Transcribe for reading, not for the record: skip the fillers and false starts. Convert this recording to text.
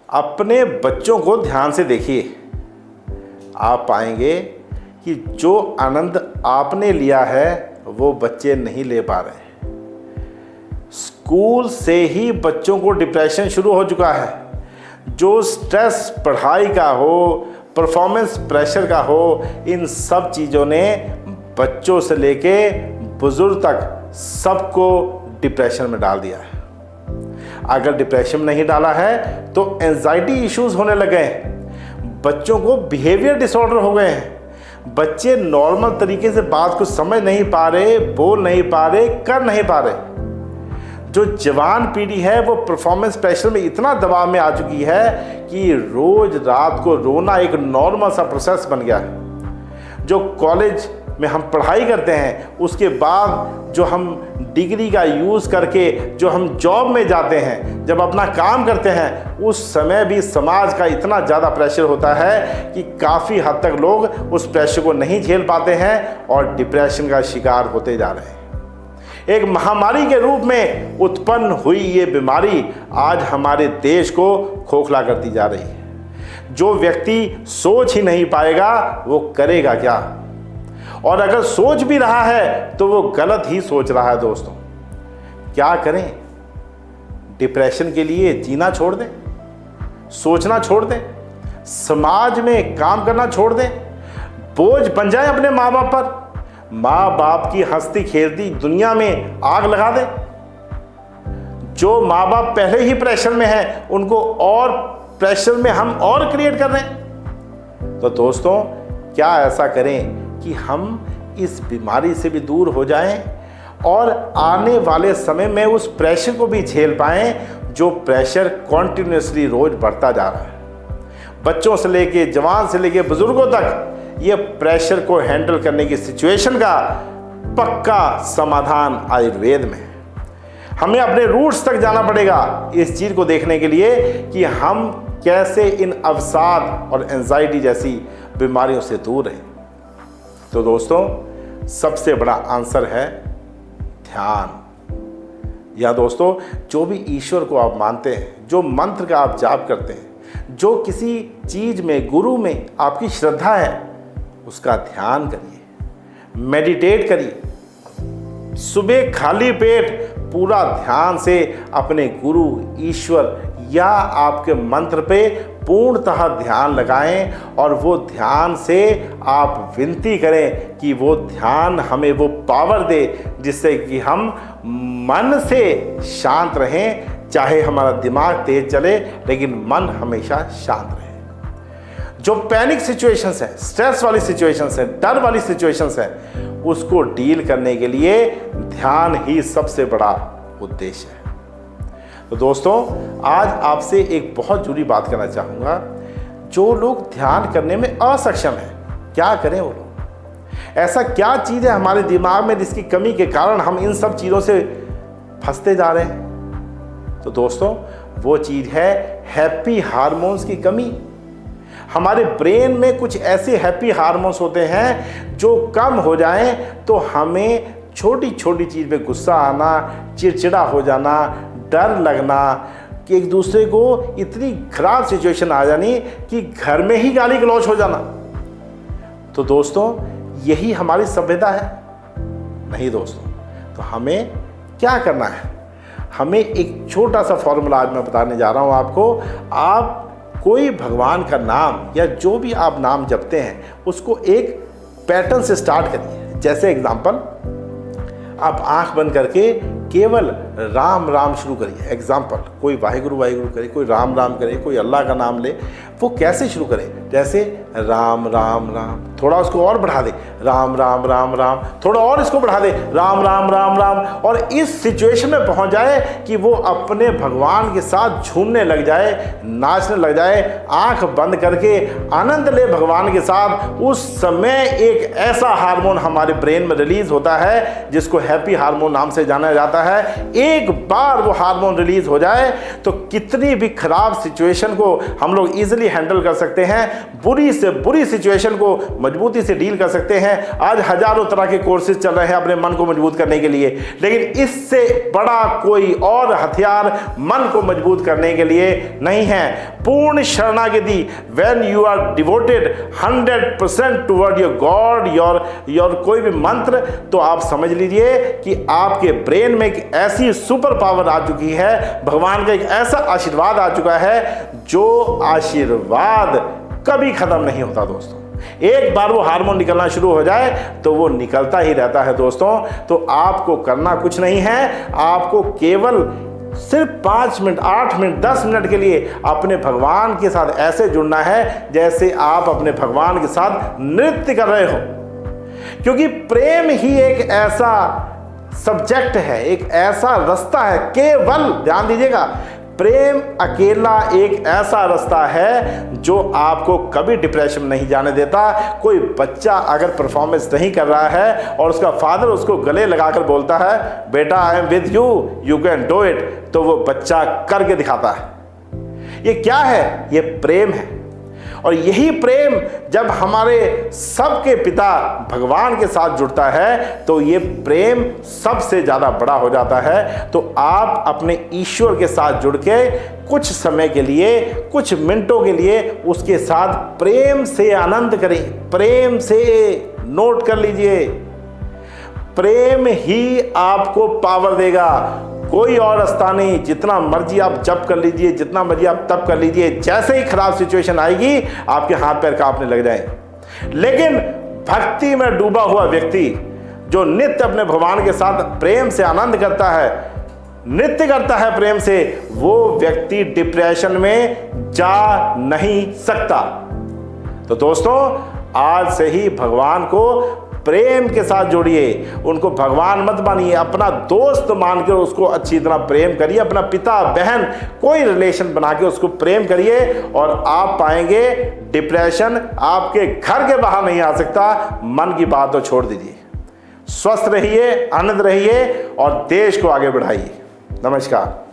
अपने बच्चों को ध्यान से देखिए, आप पाएंगे कि जो आनंद आपने लिया है वो बच्चे नहीं ले पा रहे। स्कूल से ही बच्चों को डिप्रेशन शुरू हो चुका है। जो स्ट्रेस पढ़ाई का हो, परफॉर्मेंस प्रेशर का हो, इन सब चीज़ों ने बच्चों से लेके बुजुर्ग तक सबको डिप्रेशन में डाल दिया है। अगर डिप्रेशन में नहीं डाला है तो एंजाइटी इश्यूज होने लगे हैं, बच्चों को बिहेवियर डिसऑर्डर हो गए हैं, बच्चे नॉर्मल तरीके से बात को समझ नहीं पा रहे, बोल नहीं पा रहे, कर नहीं पा रहे। जो जवान पीढ़ी है वो परफॉर्मेंस प्रेशर में इतना दबाव में आ चुकी है कि रोज रात को रोना एक नॉर्मल सा प्रोसेस बन गया है। जो कॉलेज में हम पढ़ाई करते हैं, उसके बाद जो हम डिग्री का यूज़ करके जो हम जॉब में जाते हैं, जब अपना काम करते हैं, उस समय भी समाज का इतना ज़्यादा प्रेशर होता है कि काफ़ी हद तक लोग उस प्रेशर को नहीं झेल पाते हैं और डिप्रेशन का शिकार होते जा रहे हैं। एक महामारी के रूप में उत्पन्न हुई ये बीमारी आज हमारे देश को खोखला करती जा रही है। जो व्यक्ति सोच ही नहीं पाएगा वो करेगा क्या, और अगर सोच भी रहा है तो वो गलत ही सोच रहा है। दोस्तों, क्या करें? डिप्रेशन के लिए जीना छोड़ दें, सोचना छोड़ दें, समाज में काम करना छोड़ दें, बोझ बन जाए अपने माँ बाप पर, माँ बाप की हंसती खेलती दुनिया में आग लगा दें। जो माँ बाप पहले ही प्रेशर में हैं उनको और प्रेशर में हम और क्रिएट कर रहे हैं। तो दोस्तों, क्या ऐसा करें कि हम इस बीमारी से भी दूर हो जाएं और आने वाले समय में उस प्रेशर को भी झेल पाएं जो प्रेशर कॉन्टिन्यूसली रोज बढ़ता जा रहा है। बच्चों से लेके, जवान से लेके बुजुर्गों तक ये प्रेशर को हैंडल करने की सिचुएशन का पक्का समाधान आयुर्वेद में है। हमें अपने रूट्स तक जाना पड़ेगा इस चीज़ को देखने के लिए कि हम कैसे इन अवसाद और एंजाइटी जैसी बीमारियों से दूर रहें। तो दोस्तों, सबसे बड़ा आंसर है ध्यान। या दोस्तों, जो भी ईश्वर को आप मानते हैं, जो मंत्र का आप जाप करते हैं, जो किसी चीज़ में, गुरु में आपकी श्रद्धा है, उसका ध्यान करिए, मेडिटेट करिए। सुबह खाली पेट पूरा ध्यान से अपने गुरु, ईश्वर या आपके मंत्र पे पूर्णतः ध्यान लगाएं और वो ध्यान से आप विनती करें कि वो ध्यान हमें वो पावर दे जिससे कि हम मन से शांत रहें। चाहे हमारा दिमाग तेज चले, लेकिन मन हमेशा शांत रहे। जो पैनिक सिचुएशंस है, स्ट्रेस वाली सिचुएशंस है, डर वाली सिचुएशंस है, उसको डील करने के लिए ध्यान ही सबसे बड़ा उद्देश्य है। तो दोस्तों, आज आपसे एक बहुत जरूरी बात करना चाहूँगा। जो लोग ध्यान करने में असक्षम हैं, क्या करें वो लोग? ऐसा क्या चीज़ है हमारे दिमाग में जिसकी कमी के कारण हम इन सब चीज़ों से फंसते जा रहे हैं? तो दोस्तों, वो चीज़ है हैप्पी हार्मोन्स की कमी। हमारे ब्रेन में कुछ ऐसे हैप्पी हार्मोन्स होते हैं जो कम हो जाएं तो हमें छोटी छोटी चीज़ पे गुस्सा आना, चिड़चिड़ा हो जाना, डर लगना, कि एक दूसरे को इतनी खराब सिचुएशन आ जानी कि घर में ही गाली गलौज हो जाना। तो दोस्तों, यही हमारी सभ्यता है? नहीं दोस्तों। तो हमें क्या करना है? हमें एक छोटा सा फॉर्मूला आज मैं बताने जा रहा हूँ आपको। आप कोई भगवान का नाम या जो भी आप नाम जपते हैं उसको एक पैटर्न से स्टार्ट करिए। जैसे एग्जांपल, आप आंख बंद करके केवल राम राम शुरू करिए। एग्जाम्पल, कोई वाहिगुरु वाहिगुरु करे, कोई राम राम करे, कोई अल्लाह का नाम ले। वो कैसे शुरू करे? जैसे राम राम राम, थोड़ा उसको और बढ़ा दे, राम राम राम राम, थोड़ा और इसको बढ़ा दे, राम राम राम राम, और इस सिचुएशन में पहुंच जाए कि वो अपने भगवान के साथ झूमने लग जाए, नाचने लग जाए, आंख बंद करके आनंद ले भगवान के साथ। उस समय एक ऐसा हार्मोन हमारे ब्रेन में रिलीज होता है जिसको हैप्पी हार्मोन नाम से जाना जाता है। एक बार वो हार्मोन रिलीज हो जाए तो कितनी भी खराब सिचुएशन को हम लोग इजीली हैंडल कर सकते हैं। बुरी से बुरी सिचुएशन को मजबूती से डील कर सकते हैं। आज हजारों तरह के कोर्सेज चल रहे हैं अपने मन को मजबूत करने के लिए, लेकिन इससे बड़ा कोई और हथियार मन को मजबूत करने के लिए नहीं है। पूर्ण शरणागति, when you are devoted 100% toward your God, your कोई भी मंत्र, तो आप समझ लीजिए कि आपके ब्रेन में एक ऐसी सुपर पावर आ चुकी है, भगवान का एक ऐसा आशीर्वाद आ चुका है जो आशीर्वाद कभी खत्म नहीं होता दोस्तों। एक बार वो हार्मोन निकलना शुरू हो जाए तो वो निकलता ही रहता है दोस्तों। तो आपको करना कुछ नहीं है, आपको केवल सिर्फ 5 मिनट, 8 मिनट, 10 मिनट के लिए अपने भगवान के साथ ऐसे जुड़ना है जैसे आप अपने भगवान के साथ नृत्य कर रहे हो। क्योंकि प्रेम ही एक ऐसा सब्जेक्ट है, एक ऐसा रास्ता है, केवल ध्यान दीजिएगा, प्रेम अकेला एक ऐसा रास्ता है जो आपको कभी डिप्रेशन में नहीं जाने देता। कोई बच्चा अगर परफॉर्मेंस नहीं कर रहा है और उसका फादर उसको गले लगाकर बोलता है बेटा I am with you, you can do it, तो वो बच्चा करके दिखाता है। ये क्या है? ये प्रेम है। और यही प्रेम जब हमारे सबके पिता भगवान के साथ जुड़ता है तो ये प्रेम सबसे ज़्यादा बड़ा हो जाता है। तो आप अपने ईश्वर के साथ जुड़ के कुछ समय के लिए, कुछ मिनटों के लिए उसके साथ प्रेम से आनंद करें। प्रेम से, नोट कर लीजिए, प्रेम ही आपको पावर देगा, कोई और रास्ता नहीं। जितना मर्जी आप जप कर लीजिए, जितना मर्जी आप तप कर लीजिए, जैसे ही खराब सिचुएशन आएगी आपके हाथ पैर कांपने लग जाए। लेकिन भक्ति में डूबा हुआ व्यक्ति जो नित्य अपने भगवान के साथ प्रेम से आनंद करता है, नृत्य करता है प्रेम से, वो व्यक्ति डिप्रेशन में जा नहीं सकता। तो दोस्तों, आज से ही भगवान को प्रेम के साथ जोड़िए। उनको भगवान मत मानिए, अपना दोस्त मानकर उसको अच्छी तरह प्रेम करिए। अपना पिता, बहन, कोई रिलेशन बना के उसको प्रेम करिए और आप पाएंगे डिप्रेशन आपके घर के बाहर नहीं आ सकता। मन की बात तो छोड़ दीजिए। स्वस्थ रहिए, आनंद रहिए और देश को आगे बढ़ाइए। नमस्कार।